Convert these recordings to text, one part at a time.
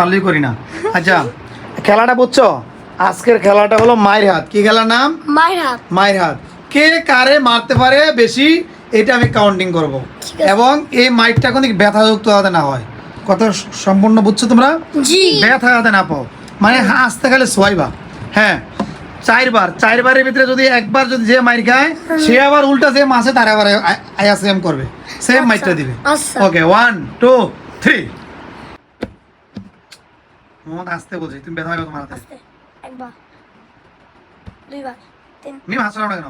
চালুই করি না। আচ্ছা খেলাটা বুঝছো? আজকের খেলাটা হলো মায়ের হাত। কি খেলার নাম? মায়ের হাত। মায়ের হাত। কে কারে মারতে পারে বেশি এটা আমি কাউন্টিং করব এবং এই মাইকটা কোনো ব্যথাযুক্ত যাতে না হয়। কথা সম্পূর্ণ বুঝছো তোমরা? জি। ব্যথা যাতে না পাও, মানে হাসতে গেলে সোয়াইবা। হ্যাঁ, চারবারের ভিতরে যদি একবার যদি যে মাইর খায় সে আবার উল্টা যে মাসে তার আবার আয়া সেম করবে, সেম মাইকটা দিবে। আচ্ছা। ওকে 1 2 3। মোহাম্মদ আসতে বলছি, তুমি ব্যথা পাবে তোমার হাতে। আস্তে। একবার, দুইবার, তিন। মিম হাসলো না কেন?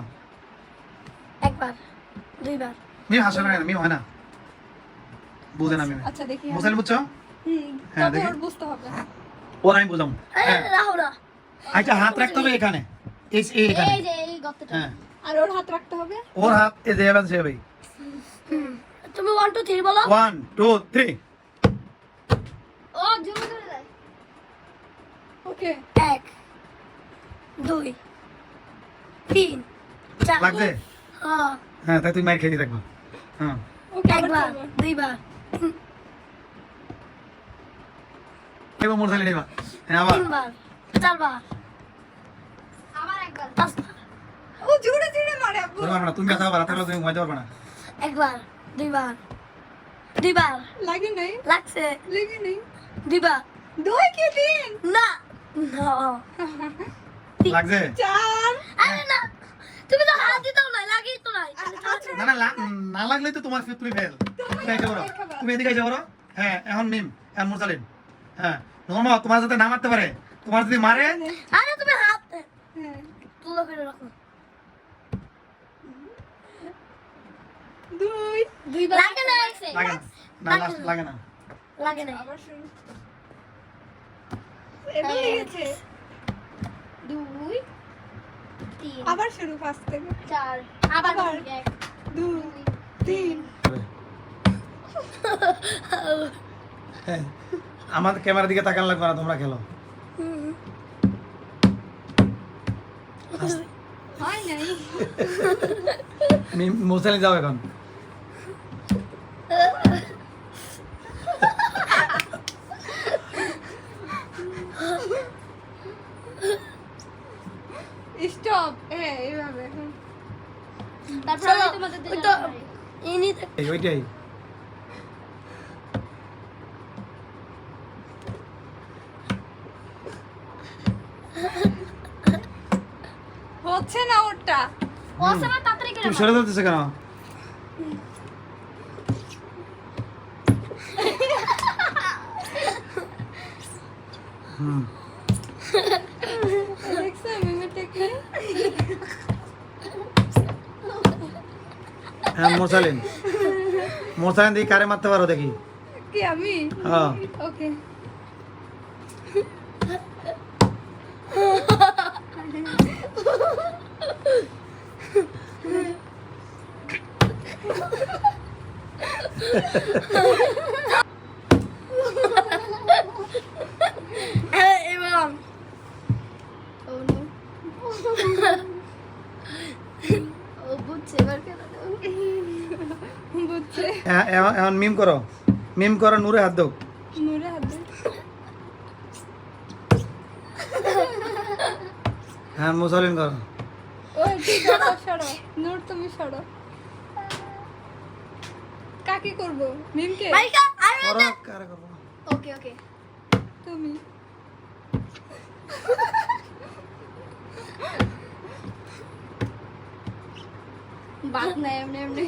একবার, দুইবার। মিম হাসলো না কেন? মিম হয় না, বুঝে না মিম। আচ্ছা দেখি বুঝলেন? বুঝছো? হ্যাঁ তবে দেখি, ওর বুঝতে হবে। ওর আমি বুঝলাম। হ্যাঁ রাহো না। আচ্ছা, হাত রাখতে হবে এখানে, এই এখানে। এই যে এই গর্তটা। হ্যাঁ, আর ওর হাত রাখতে হবে। ওর হাত এ দেবেন সে ভাই। তুমি 1 2 3 বলো। 1 2 3। ও জোরে জোরে দেয়। ওকে 1 2 3 4। লাগছে? হ্যাঁ। হ্যাঁ, তাই তুই মাইর খেয়ে দেখবো। হ্যাঁ, ওকে একবার, দুইবার, এবার মোর থালি নেবা। হ্যাঁ, আবার তিনবার, চারবার, আবার একবার, পাঁচবার। ও জোরে জোরে মারে আব্বু। ধরে পারবে না, তুমি ব্যথা পাবা, রাতের বেলা তুমি ঘুমাইতে পারবে না। একবার, দুইবার, দুইবার। লাগে নাই? লাগছে। লাগে নাই? দুইবার। দুই কি তিন? না না। লাগছে? চার। আরে না, তুমি তো হাত দিতেও নাই, লাগিয়ে তো নাই। না না, না লাগলে তো তোমার তুমি ফেল। তুমি এদিকে করো, তুমি এদিকে যাও করো। হ্যাঁ, এখন মিম, এখন মুরসালিন। হ্যাঁ, নরমা তোমার যাতে না মারতে পারে, তোমার যদি মারে আরে তুমি হাত হ্যাঁ তুলো করে রাখো। দুই। দুইবার লাগে না। লাগে না। না, লাস্ট লাগে না। লাগে না। আবার শুরু। এবার লেগেছে। দুই, তিন, আবার শুরু ফার্স্ট থেকে। চার, আবার আবার। এক, দুই তিন। হ্যাঁ, আমার ক্যামেরার দিকে তাকান লাগবে না, তোমরা খেলো। হয় নাই। মুরসালিন যাও এখন। স্টপ। হ্যাঁ এইভাবে। তারপর আমি তোমাদের ওই তো ইনি ওইটাই। হচ্ছে না ওটা। ওসামা তাড়াতাড়ি করে তুমি সরে যাচ্ছ কেন? হুম, দেখছো মিমের টেকনিক? হ্যাঁ মুরসালিন, মুরসালিন দিয়ে কারে মারতে পারো দেখি। কি আমি? হ্যাঁ, ওকে। এবার ও নো ও বুঝছে এবার কেন বুঝছে। এখন মিম করো, মিম করো, নূরে হাত দাও। নূরে হাত দে। হ্যাঁ মুরসালিন করো। ও ঠিক আছে সরো। নূর তুমি সরো। কাকে করব? মিমকে? আইকা আরে করো, কারে করবো না। ওকে ওকে তুমি। বাদ নাই এমনি এমনি